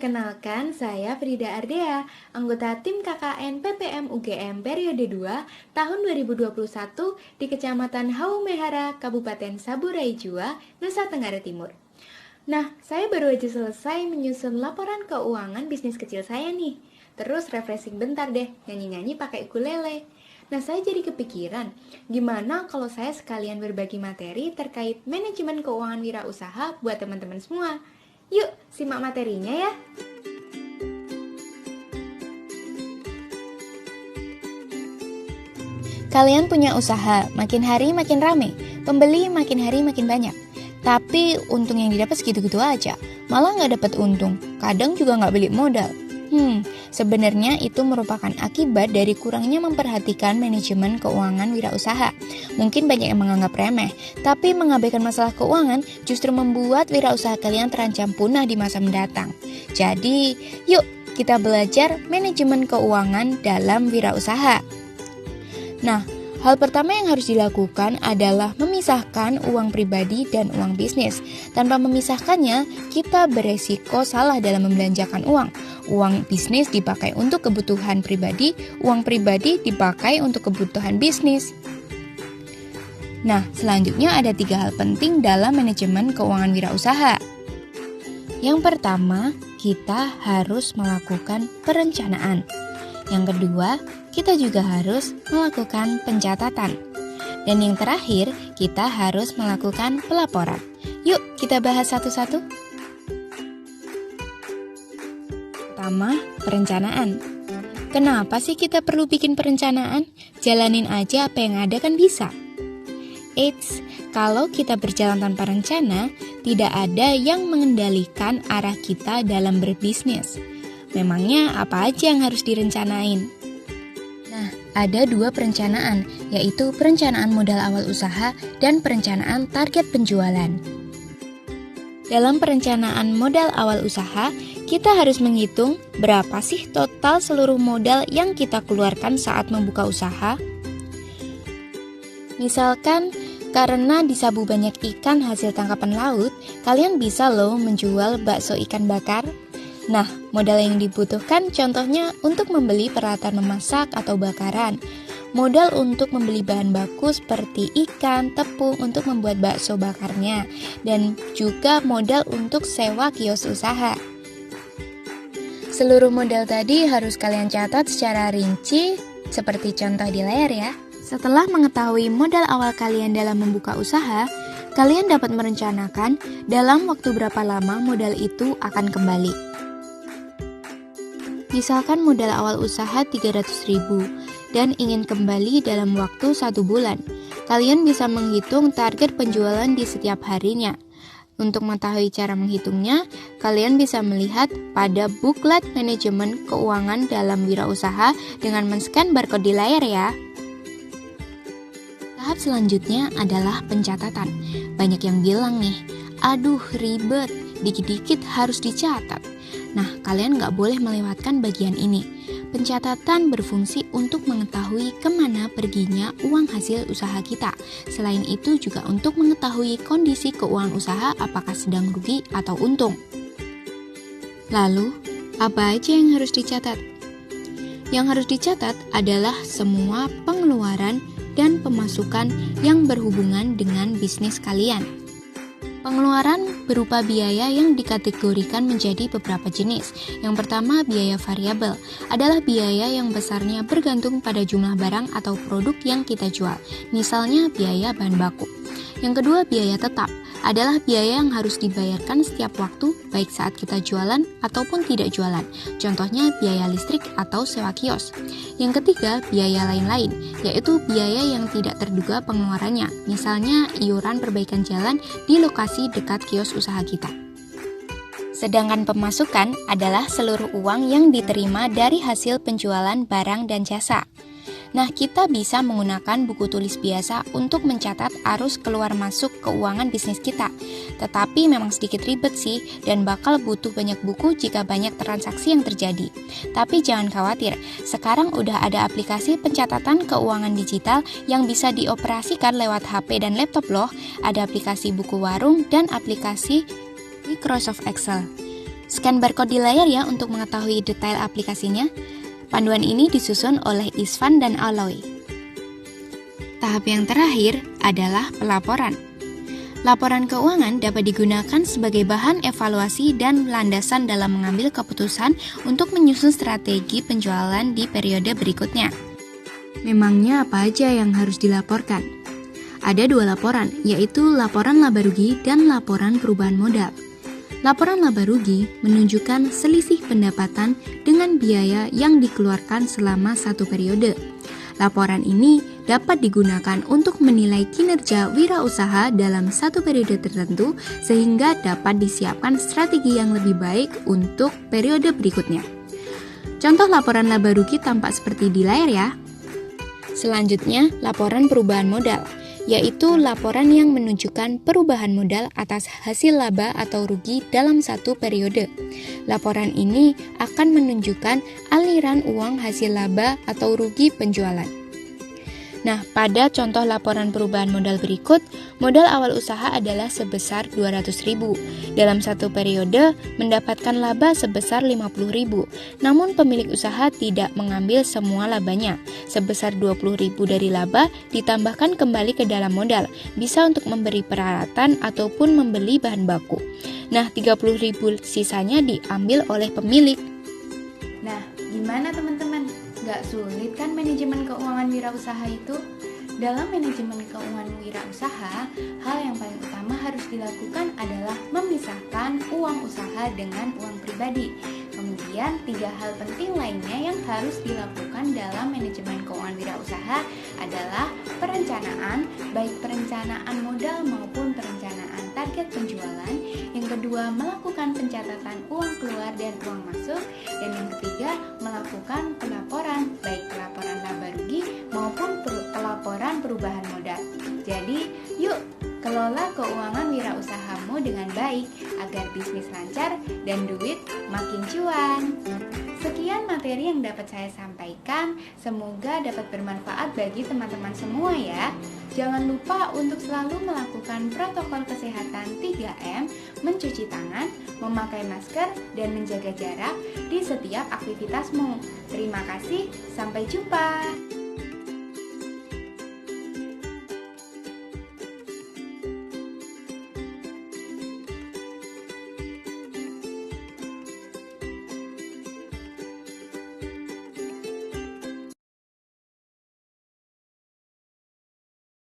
Perkenalkan, saya Frida Ardea, anggota tim KKN PPM UGM periode 2 tahun 2021 di Kecamatan Haumehara, Kabupaten Saburai Jua, Nusa Tenggara Timur. Nah, saya baru aja selesai menyusun laporan keuangan bisnis kecil saya nih. Terus refreshing bentar deh, nyanyi-nyanyi pakai ukulele. Nah, saya jadi kepikiran, gimana kalau saya sekalian berbagi materi terkait manajemen keuangan wirausaha buat teman-teman semua. Yuk, simak materinya ya. Kalian punya usaha, makin hari makin rame, pembeli makin hari makin banyak. Tapi untung yang didapat segitu-gitu aja, malah nggak dapat untung, kadang juga nggak balik modal. Sebenarnya itu merupakan akibat dari kurangnya memperhatikan manajemen keuangan wirausaha. Mungkin banyak yang menganggap remeh, tapi mengabaikan masalah keuangan justru membuat wirausaha kalian terancam punah di masa mendatang. Jadi, yuk kita belajar manajemen keuangan dalam wirausaha. Nah, hal pertama yang harus dilakukan adalah memisahkan uang pribadi dan uang bisnis. Tanpa memisahkannya, kita beresiko salah dalam membelanjakan uang. Uang bisnis dipakai untuk kebutuhan pribadi, uang pribadi dipakai untuk kebutuhan bisnis. Nah, selanjutnya ada 3 hal penting dalam manajemen keuangan wirausaha. Yang pertama, kita harus melakukan perencanaan. Yang kedua, kita juga harus melakukan pencatatan. Dan yang terakhir, kita harus melakukan pelaporan. Yuk, kita bahas satu-satu. Pertama, perencanaan. Kenapa sih kita perlu bikin perencanaan? Jalanin aja apa yang ada kan bisa. Eits, kalau kita berjalan tanpa rencana, tidak ada yang mengendalikan arah kita dalam berbisnis. Memangnya apa aja yang harus direncanain? Nah, ada 2 perencanaan, yaitu perencanaan modal awal usaha dan perencanaan target penjualan. Dalam perencanaan modal awal usaha, kita harus menghitung berapa sih total seluruh modal yang kita keluarkan saat membuka usaha. Misalkan, karena disabu banyak ikan hasil tangkapan laut, kalian bisa loh menjual bakso ikan bakar. Nah, modal yang dibutuhkan contohnya untuk membeli peralatan memasak atau bakaran, modal untuk membeli bahan baku seperti ikan, tepung untuk membuat bakso bakarnya, dan juga modal untuk sewa kios usaha. Seluruh modal tadi harus kalian catat secara rinci, seperti contoh di layar ya. Setelah mengetahui modal awal kalian dalam membuka usaha, kalian dapat merencanakan dalam waktu berapa lama modal itu akan kembali. Misalkan modal awal usaha 300.000 dan ingin kembali dalam waktu 1 bulan. Kalian bisa menghitung target penjualan di setiap harinya. Untuk mengetahui cara menghitungnya, kalian bisa melihat pada buklet manajemen keuangan dalam wirausaha dengan men-scan barcode di layar ya. Tahap selanjutnya adalah pencatatan. Banyak yang bilang nih, aduh ribet, dikit-dikit harus dicatat. Nah, kalian nggak boleh melewatkan bagian ini. Pencatatan berfungsi untuk mengetahui kemana perginya uang hasil usaha kita. Selain itu juga untuk mengetahui kondisi keuangan usaha apakah sedang rugi atau untung. Lalu, apa aja yang harus dicatat? Yang harus dicatat adalah semua pengeluaran dan pemasukan yang berhubungan dengan bisnis kalian. Pengeluaran berupa biaya yang dikategorikan menjadi beberapa jenis. Yang pertama, biaya variabel adalah biaya yang besarnya bergantung pada jumlah barang atau produk yang kita jual. Misalnya, biaya bahan baku. Yang kedua, biaya tetap adalah biaya yang harus dibayarkan setiap waktu, baik saat kita jualan ataupun tidak jualan. Contohnya, biaya listrik atau sewa kios. Yang ketiga, biaya lain-lain, yaitu biaya yang tidak terduga pengeluarannya. Misalnya, iuran perbaikan jalan di lokasi dekat kios usaha kita. Sedangkan pemasukan adalah seluruh uang yang diterima dari hasil penjualan barang dan jasa. Nah, kita bisa menggunakan buku tulis biasa untuk mencatat arus keluar masuk keuangan bisnis kita. Tetapi memang sedikit ribet sih, dan bakal butuh banyak buku jika banyak transaksi yang terjadi. Tapi jangan khawatir, sekarang udah ada aplikasi pencatatan keuangan digital yang bisa dioperasikan lewat HP dan laptop loh. Ada aplikasi buku warung dan aplikasi Microsoft Excel. Scan barcode di layar ya untuk mengetahui detail aplikasinya. Panduan ini disusun oleh Isvan dan Aloy. Tahap yang terakhir adalah pelaporan. Laporan keuangan dapat digunakan sebagai bahan evaluasi dan landasan dalam mengambil keputusan untuk menyusun strategi penjualan di periode berikutnya. Memangnya apa aja yang harus dilaporkan? Ada 2 laporan, yaitu laporan laba rugi dan laporan perubahan modal. Laporan laba rugi menunjukkan selisih pendapatan dengan biaya yang dikeluarkan selama satu periode. Laporan ini dapat digunakan untuk menilai kinerja wirausaha dalam satu periode tertentu sehingga dapat disiapkan strategi yang lebih baik untuk periode berikutnya. Contoh laporan laba rugi tampak seperti di layar ya. Selanjutnya, laporan perubahan modal, yaitu laporan yang menunjukkan perubahan modal atas hasil laba atau rugi dalam satu periode. Laporan ini akan menunjukkan aliran uang hasil laba atau rugi penjualan. Nah, pada contoh laporan perubahan modal berikut, modal awal usaha adalah sebesar 200.000. Dalam satu periode, mendapatkan laba sebesar 50.000. Namun pemilik usaha tidak mengambil semua labanya. Sebesar 20.000 dari laba ditambahkan kembali ke dalam modal, bisa untuk memberi peralatan ataupun membeli bahan baku. Nah, 30.000 sisanya diambil oleh pemilik. Nah, gimana teman-teman? Gak sulit kan manajemen keuangan wirausaha itu? Dalam manajemen keuangan wirausaha, hal yang paling utama harus dilakukan adalah memisahkan uang usaha dengan uang pribadi. Kemudian, 3 hal penting lainnya yang harus dilakukan dalam manajemen keuangan wirausaha adalah perencanaan, baik perencanaan modal maupun perencanaan target penjualan. Yang kedua, melakukan pencatatan uang keluar dan uang masuk. Dan yang ketiga, melakukan pelaporan, baik pelaporan laba rugi maupun pelaporan perubahan modal. Jadi, yuk kelola keuangan wirausahamu dengan baik agar bisnis lancar dan duit makin cuan. Sekian materi yang dapat saya sampaikan, semoga dapat bermanfaat bagi teman-teman semua ya. Jangan lupa untuk selalu melakukan protokol kesehatan 3M, mencuci tangan, memakai masker, dan menjaga jarak di setiap aktivitasmu. Terima kasih, sampai jumpa.